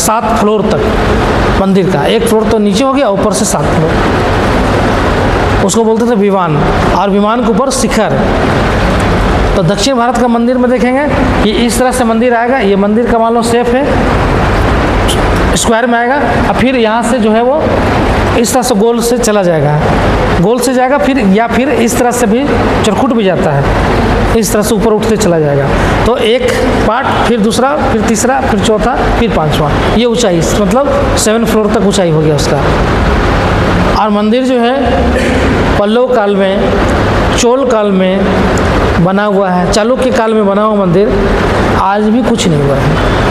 7 floor तक मंदिर का, 1 फ्लोर तो नीचे हो गया, ऊपर से 7 फ्लोर, उसको बोलते थे विमान, और विमान के ऊपर शिखर। तो दक्षिण भारत का मंदिर में देखेंगे कि इस तरह से मंदिर आएगा, ये मंदिर का मान लो शेप है, स्क्वायर में आएगा, और फिर यहाँ से जो है वो इस तरह से गोल से चला जाएगा, गोल से जाएगा, फिर या फिर इस तरह से भी चरखुट भी जाता है, इस तरह से ऊपर उठते चला जाएगा। तो एक पार्ट, फिर दूसरा, फिर तीसरा, फिर चौथा, फिर पांचवा, ये ऊंचाई, मतलब 7 फ्लोर तक ऊंचाई हो गया उसका। और मंदिर जो है पल्लव काल में, चोल काल में बना हुआ है, चालुक्य काल में बना हुआ मंदिर, आज भी कुछ नहीं हुआ है,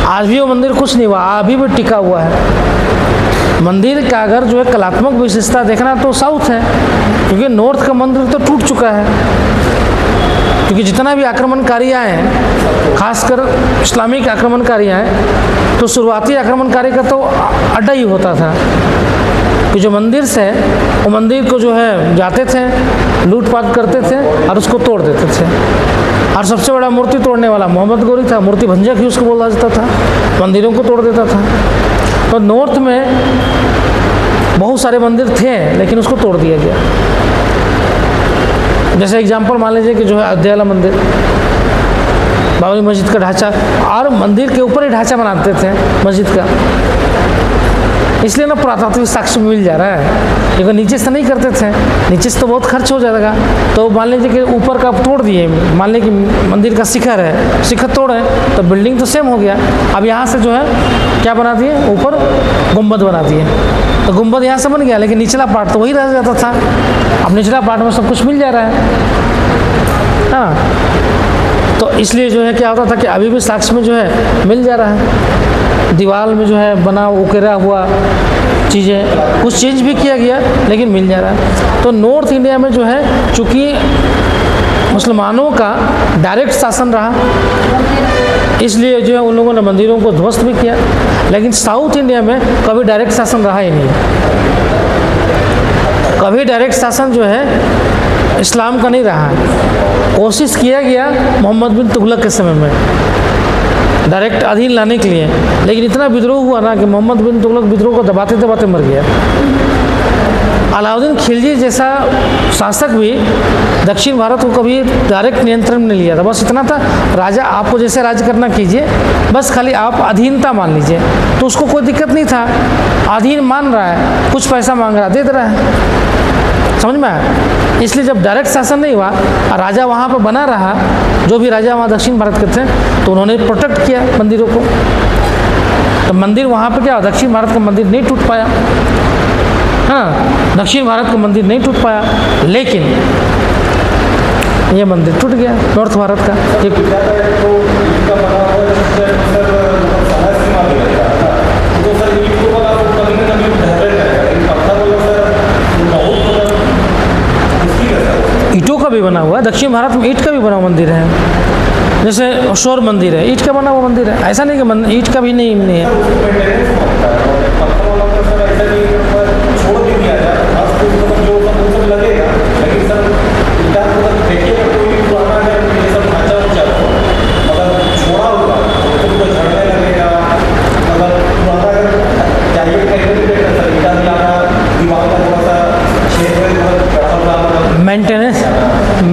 आज भी वो मंदिर कुछ नहीं हुआ, अभी भी टिका हुआ है। मंदिर का अगर जो है कलात्मक विशेषता देखना तो साउथ है, क्योंकि नॉर्थ का मंदिर तो टूट चुका है, क्योंकि जितना भी आक्रमणकारी आए हैं, खासकर इस्लामिक आक्रमणकारी आए, तो शुरुआती आक्रमणकारी का तो अड्डा ही होता था कि जो मंदिर से वो मंदिर को जो है जाते थे, लूटपाट करते थे और उसको तोड़ देते थे। और सबसे बड़ा मूर्ति तोड़ने वाला मोहम्मद गौरी था, मूर्ति भंजक ही उसको बोला जाता था, मंदिरों को तोड़ देता था। तो नॉर्थ में बहुत सारे मंदिर थे, लेकिन उसको तोड़ दिया गया। जैसे एग्जाम्पल मान लीजिए कि जो है अयोध्या वाला मंदिर, बाबरी मस्जिद का ढांचा, और मंदिर के ऊपर ही ढांचा बनाते थे मस्जिद का, इसलिए ना पुरातात्विक साक्ष्य मिल जा रहा है, लेकिन नीचे से नहीं करते थे, नीचे से तो बहुत खर्च हो जाएगा। तो मान लीजिए कि ऊपर का तोड़ दिए, मान लीजिए कि मंदिर का शिखर है, शिखर तोड़े तो बिल्डिंग तो सेम हो गया। अब यहाँ से जो है क्या बना दिए, ऊपर गुंबद बना दिए, तो गुंबद यहाँ से बन गया, लेकिन निचला पार्ट तो वही रह जाता था। अब निचला पार्ट में सब कुछ मिल जा रहा है, हाँ। तो इसलिए जो है क्या होता था कि अभी भी साक्ष्य में जो है मिल जा रहा है, दीवार में जो है बना उकेरा हुआ चीज़ें, कुछ चेंज भी किया गया, लेकिन मिल जा रहा है। तो नॉर्थ इंडिया में जो है चूँकि मुसलमानों का डायरेक्ट शासन रहा, इसलिए जो है उन लोगों ने मंदिरों को ध्वस्त भी किया, लेकिन साउथ इंडिया में कभी डायरेक्ट शासन रहा ही नहीं। कभी डायरेक्ट शासन जो है इस्लाम का नहीं रहा। कोशिश किया गया मोहम्मद बिन तुगलक के समय में डायरेक्ट अधीन लाने के लिए, लेकिन इतना विद्रोह हुआ ना कि मोहम्मद बिन तुगलक विद्रोह को दबाते दबाते मर गया। अलाउद्दीन खिलजी जैसा शासक भी दक्षिण भारत को कभी डायरेक्ट नियंत्रण में नहीं लिया था, बस इतना था, राजा आपको जैसे राज्य करना कीजिए, बस खाली आप अधीनता मान लीजिए, तो उसको कोई दिक्कत नहीं था। अधीन मान रहा है, कुछ पैसा मांग रहा है, दे दे रहा है, समझ में आया। इसलिए जब डायरेक्ट शासन नहीं हुआ और राजा वहाँ पर बना रहा, जो भी राजा वहाँ दक्षिण भारत के थे, तो उन्होंने प्रोटेक्ट किया मंदिरों को। तो मंदिर वहाँ पर क्या, दक्षिण भारत का मंदिर नहीं टूट पाया, हाँ, दक्षिण भारत का मंदिर नहीं टूट पाया, लेकिन ये मंदिर टूट गया नॉर्थ भारत का। ईंटों का भी बना हुआ है, दक्षिण भारत में ईंट का भी बना हुआ मंदिर है, जैसे शोर मंदिर है, ईंट का बना हुआ मंदिर है, ऐसा नहीं कि ईंट का भी नहीं है।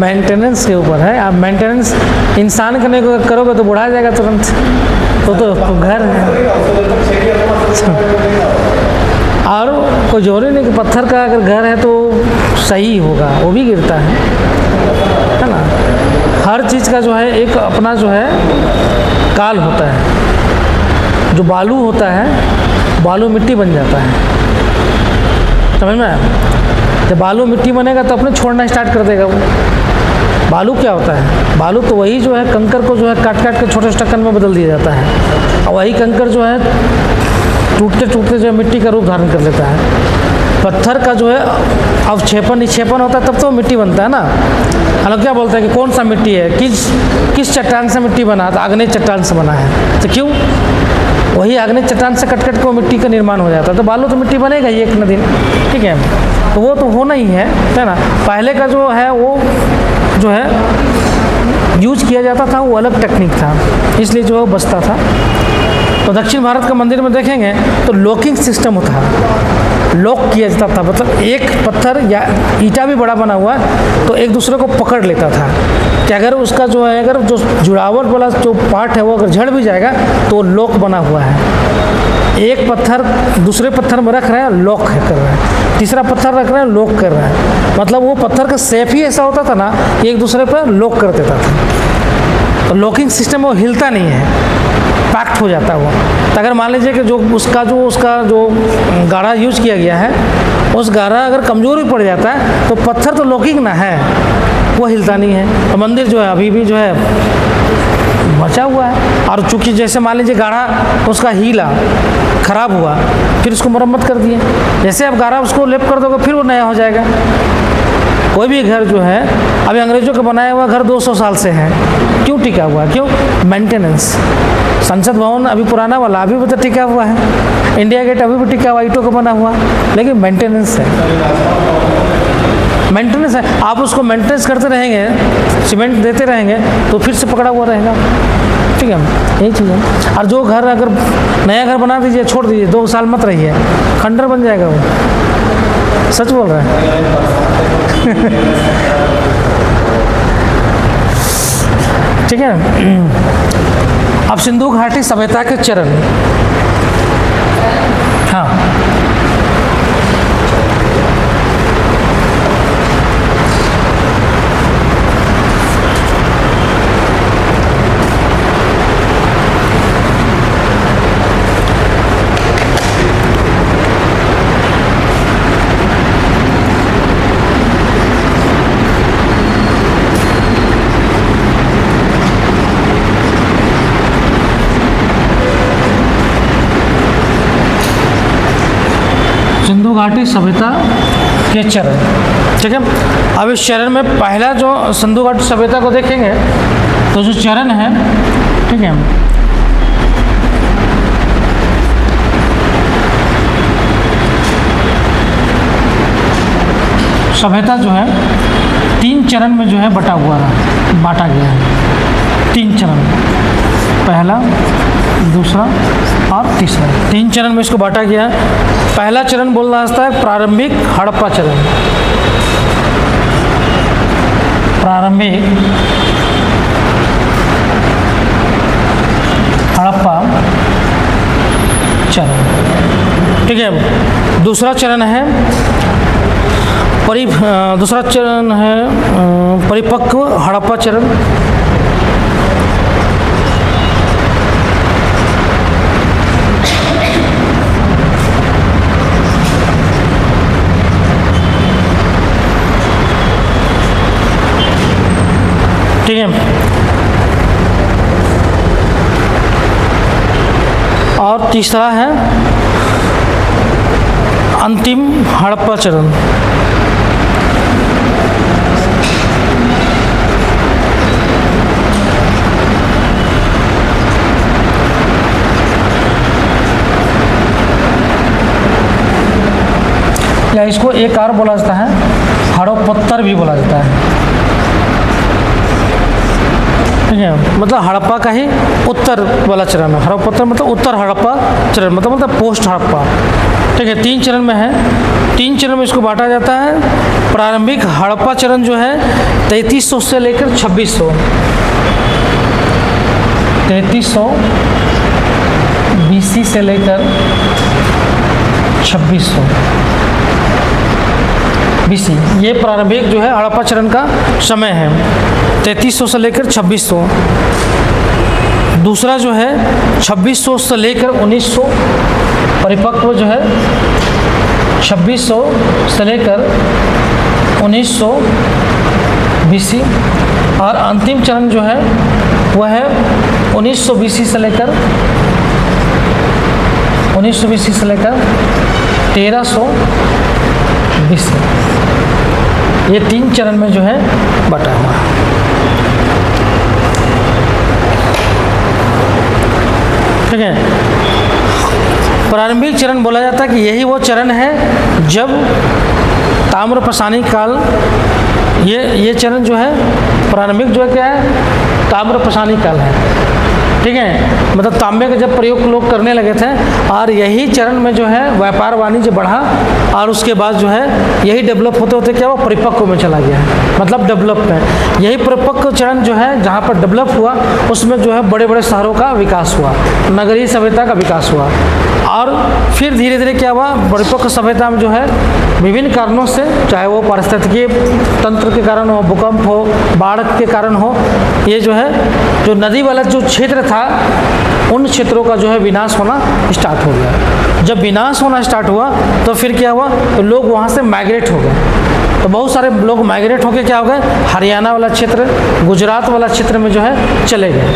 मेंटेनेंस के ऊपर है। आप मेंटेनेंस इंसान करने को करोगे तो बुढ़ा जाएगा तुरंत, तो घर है। और कोई जोर नहीं कि पत्थर का अगर घर है तो सही होगा, वो भी गिरता है ना। हर चीज़ का जो है एक अपना जो है काल होता है। जो बालू होता है, बालू मिट्टी बन जाता है, समझ में आया। जब बालू मिट्टी बनेगा तो अपने छोड़ना स्टार्ट कर देगा वो। बालू क्या होता है, बालू तो वही जो है कंकर को जो है काट काट के छोटे ढक्कन में बदल दिया जाता है, और वही कंकर जो है टूटते टूटते जो है मिट्टी का रूप धारण कर लेता है। पत्थर का जो है अवक्षेपण निक्षेपण होता है तब तो मिट्टी बनता है ना। हम लोग क्या बोलते हैं कि कौन सा मिट्टी है, किस चट्टान से मिट्टी बना, तो आग्नेय चट्टान से बना है। तो क्यों, वही आग्नेय चट्टान से कट कट को मिट्टी का निर्माण हो जाता है। तो बालू तो मिट्टी बनेगा ही एक न दिन, ठीक है। तो वो तो होना ही है ना। पहले का जो है वो जो है यूज किया जाता था वो अलग टेक्निक था, इसलिए जो है वो बचता था। तो दक्षिण भारत का मंदिर में देखेंगे तो लॉकिंग सिस्टम था, लॉक किया जाता था, मतलब एक पत्थर या ईंटा भी बड़ा बना हुआ तो एक दूसरे को पकड़ लेता था कि अगर उसका जो है, अगर जो जुड़ावट वाला जो पार्ट है वो अगर झड़ भी जाएगा तो लॉक बना हुआ है। एक पत्थर दूसरे पत्थर में रख रहे हैं, लॉक कर रहे हैं, तीसरा पत्थर रख रहे हैं, लॉक कर रहे हैं, मतलब वो पत्थर का शेप ही ऐसा होता था ना, एक दूसरे पर लॉक कर देता था। तो लॉकिंग सिस्टम वो हिलता नहीं है, पैक्ट हो जाता है वो। तो अगर मान लीजिए कि जो उसका जो गाढ़ा यूज किया गया है, उस गाढ़ा अगर कमज़ोर भी पड़ जाता है तो पत्थर तो लॉकिंग ना है, वो हिलता नहीं है। तो मंदिर जो है अभी भी जो है बचा हुआ है। और चूँकि जैसे मान लीजिए गाढ़ा उसका हीला खराब हुआ, फिर उसको मरम्मत कर दिए, जैसे अब गाढ़ा उसको लेप कर दोगे फिर वो नया हो जाएगा। कोई भी घर जो है, अभी अंग्रेज़ों का बनाया हुआ घर 200 साल से है, क्यों टिका हुआ है? क्यों? मेंटेनेंस। संसद भवन अभी पुराना वाला अभी भी तो टिका हुआ है, इंडिया गेट अभी भी टिका हुआ, ईंटों का बना हुआ, लेकिन मेंटेनेंस है, मेंटेनेंस है। आप उसको मेंटेनेंस करते रहेंगे, सीमेंट देते रहेंगे तो फिर से पकड़ा हुआ रहेगा। ठीक है, यही चीज़ है। और जो घर अगर नया घर बना दीजिए, छोड़ दीजिए, 2 साल मत रहिए, खंडर बन जाएगा वो। सच बोल रहे हैं। ठीक है। अब सिंधु घाटी सभ्यता के चरण। हाँ, सिंधु घाटी सभ्यता के चरण। ठीक है, अब इस चरण में पहला जो सिंधु घाटी सभ्यता को देखेंगे तो जो चरण है, ठीक है, सभ्यता जो है 3 चरण में जो है बांटा गया है। 3 चरण, पहला, दूसरा और तीसरा, 3 चरण में इसको बांटा गया है। पहला चरण बोलना जाता है प्रारंभिक हड़प्पा चरण। प्रारंभिक हड़प्पा चरण। ठीक है, दूसरा चरण है परिपक्व हड़प्पा चरण। ठीक है, और तीसरा है अंतिम हड़प्पा चरण। या इसको एक और बोला जाता है, हड़प्पत्तर भी बोला जाता है। ठीक है, मतलब हड़प्पा का ही उत्तर वाला चरण है। हड़प्पत्तर मतलब उत्तर हड़प्पा चरण, मतलब पोस्ट हड़प्पा। ठीक है, 3 चरण में है। 3 चरण में इसको बांटा जाता है। प्रारंभिक हड़प्पा चरण जो है 3300 से लेकर 2600, 3300 BC से लेकर 2600 BC, ये प्रारंभिक जो है हड़प्पा चरण का समय है, 3300 से लेकर 2600। दूसरा जो है 2600 से लेकर 1900, परिपक्व जो है 2600 से लेकर 1900 BC। और अंतिम चरण जो है वह है 1900 BC से लेकर 1300 BC। ये 3 चरण में जो है बटा हुआ है। ठीक है, प्रारंभिक चरण बोला जाता है कि यही वो चरण है जब ताम्र पाषाणी काल, ये चरण जो है प्रारंभिक जो है क्या है, ताम्र पाषाणी काल है, ठीक है। मतलब तांबे का जब प्रयोग लोग करने लगे थे, और यही चरण में जो है व्यापार वाणिज्य बढ़ा, और उसके बाद जो है यही डेवलप होते होते क्या हुआ, परिपक्व में चला गया, मतलब डेवलप में। यही परिपक्व चरण जो है जहाँ पर डेवलप हुआ, उसमें जो है बड़े बड़े शहरों का विकास हुआ, नगरीय सभ्यता का विकास हुआ। और फिर धीरे धीरे क्या हुआ, परिपक्व सभ्यता में जो है विभिन्न कारणों से, चाहे वो पारिस्थितिकीय तंत्र के कारण हो, भूकंप हो, बाढ़ के कारण हो, ये जो है जो नदी वाला जो क्षेत्र था, उन क्षेत्रों का जो है विनाश होना स्टार्ट हो गया। जब विनाश होना स्टार्ट हुआ तो फिर क्या हुआ, तो लोग वहाँ से माइग्रेट हो गए। तो बहुत सारे लोग माइग्रेट होकर क्या हो गए, हरियाणा वाला क्षेत्र, गुजरात वाला क्षेत्र में जो है चले गए,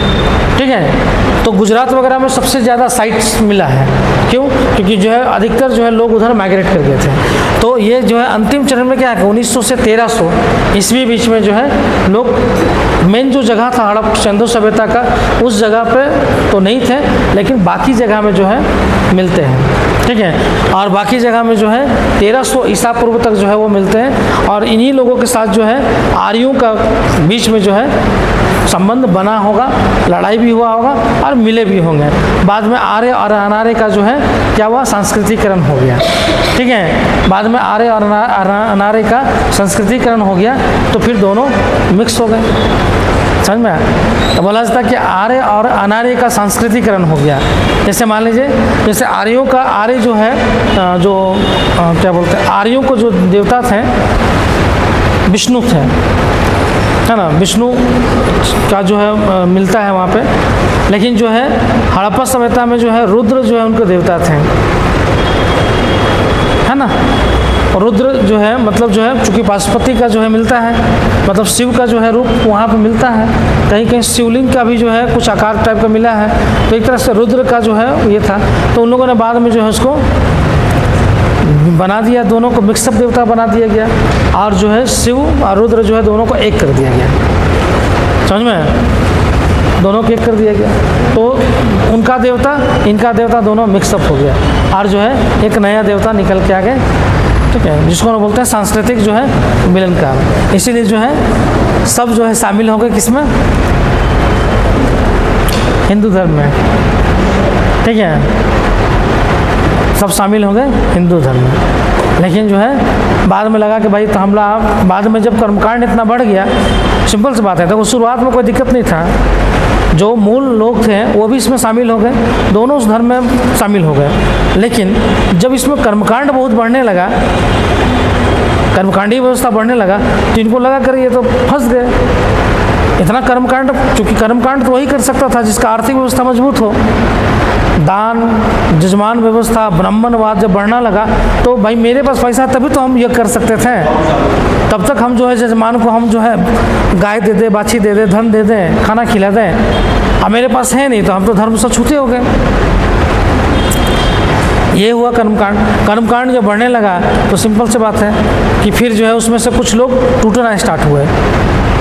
ठीक है। तो गुजरात वगैरह में सबसे ज़्यादा साइट्स मिला है, क्यों, क्योंकि जो है अधिकतर जो है लोग उधर माइग्रेट कर गए थे। तो ये जो है अंतिम चरण में क्या है, 1900 से 1300 ईस्वी बीच में जो है लोग, मेन जो जगह था हड़प्पा सिंधु सभ्यता का, उस जगह पे तो नहीं थे, लेकिन बाकी जगह में जो है मिलते हैं, ठीक है। और बाकी जगह में जो है 1300 ईसा पूर्व तक जो है वो मिलते हैं। और इन्हीं लोगों के साथ जो है आर्यों का बीच में जो है संबंध बना होगा, लड़ाई भी हुआ होगा और मिले भी होंगे। बाद में आर्य और अनार्य का जो है क्या हुआ, सांस्कृतिकरण हो गया, ठीक है। बाद में आर्य और अनार्य का संस्कृतिकरण हो गया, तो फिर दोनों मिक्स हो गए, समझ में आया। तो बोला जाता है कि आर्य और अनार्य का सांस्कृतिकरण हो गया। जैसे मान लीजिए, जैसे आर्यों का, आर्य जो है क्या बोलते हैं, आर्यों को जो देवता थे विष्णु थे, है ना, विष्णु का जो है मिलता है वहाँ पे। लेकिन जो है हड़प्पा सभ्यता में जो है रुद्र जो है उनके देवता थे, है ना। रुद्र जो है मतलब जो है चूँकि पाशुपति का जो है मिलता है, मतलब शिव का जो है रूप वहाँ पे मिलता है, कहीं कहीं शिवलिंग का भी जो है कुछ आकार टाइप का मिला है। तो एक तरह से रुद्र का जो है ये था। तो उन लोगों ने बाद में जो है उसको बना दिया, दोनों को मिक्सअप देवता बना दिया गया, और जो है शिव और रुद्र जो है दोनों को एक कर दिया गया, समझ में, दोनों को एक कर दिया गया। तो उनका देवता इनका देवता दोनों मिक्सअप हो गया, और जो है एक नया देवता निकल के आ गए, ठीक है, जिसको हम बोलते हैं सांस्कृतिक जो है मिलन काल। इसीलिए जो है सब जो है शामिल हो गए किसमें, हिंदू धर्म में, ठीक है, सब शामिल हो गए हिंदू धर्म में। लेकिन जो है बाद में लगा कि भाई, तो हमला बाद में जब कर्मकांड इतना बढ़ गया, सिंपल सी बात है, तो शुरुआत में कोई दिक्कत नहीं था, जो मूल लोग थे वो भी इसमें शामिल हो गए, दोनों उस धर्म में शामिल हो गए। लेकिन जब इसमें कर्मकांड बहुत बढ़ने लगा, कर्मकांडी व्यवस्था बढ़ने लगा, तो इनको लगा कर ये तो फंस गए। इतना कर्मकांड, चूँकि कर्मकांड तो वही कर सकता था जिसका आर्थिक व्यवस्था मजबूत हो। दान, जजमान व्यवस्था, ब्राह्मणवाद जब बढ़ना लगा, तो भाई मेरे पास पैसा तभी तो हम ये कर सकते थे। तब तक हम जो है जजमान को हम जो है गाय दे दे, बाछी दे दे, धन दे दें, खाना खिला दें। अब मेरे पास है नहीं, तो हम तो धर्म से छूटे हो गए। ये हुआ कर्मकांड। कर्मकांड जब बढ़ने लगा तो सिंपल सी बात है कि फिर जो है उसमें से कुछ लोग टूटना स्टार्ट हुए।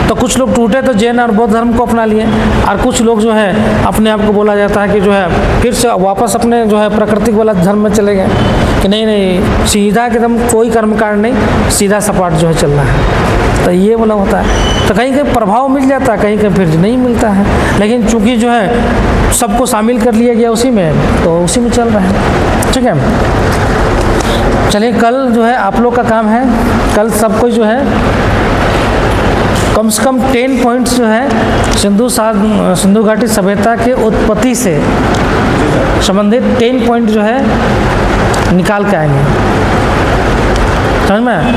तो कुछ लोग टूटे तो जैन और बौद्ध धर्म को अपना लिए, और कुछ लोग जो है अपने आप को बोला जाता है कि जो है फिर से वापस अपने जो है प्राकृतिक वाला धर्म में चले गए कि नहीं सीधा एकदम कोई कर्मकांड नहीं, सीधा सपाट जो है चलना है। तो ये वाला होता है। तो कहीं कहीं प्रभाव मिल जाता है, कहीं कहीं फिर नहीं मिलता है। लेकिन चूंकि जो है सबको शामिल कर लिया गया उसी में, तो उसी में चल रहा है, ठीक है। चलिए, कल जो है आप लोग का काम है, कल सबको जो है कम से कम 10 पॉइंट्स जो है सिंधु घाटी सभ्यता के उत्पत्ति से संबंधित 10 पॉइंट जो है निकाल के आएंगे, समझ में।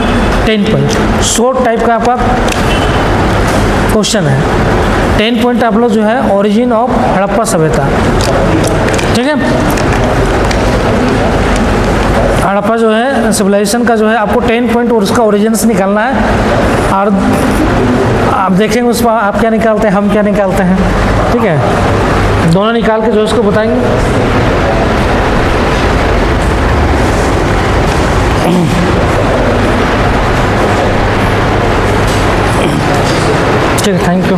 10 पॉइंट शॉर्ट टाइप का आपका क्वेश्चन है। 10 पॉइंट आप लोग जो है ओरिजिन ऑफ हड़प्पा सभ्यता, ठीक है। हड़प्पा जो है सिविलाइजेशन का जो है आपको 10 पॉइंट और उसका ओरिजिन्स निकालना है, और आप देखेंगे उस पर आप क्या निकालते हैं, हम क्या निकालते हैं, ठीक है। दोनों निकाल के जो उसको बताएंगे। ठीक है, थैंक यू।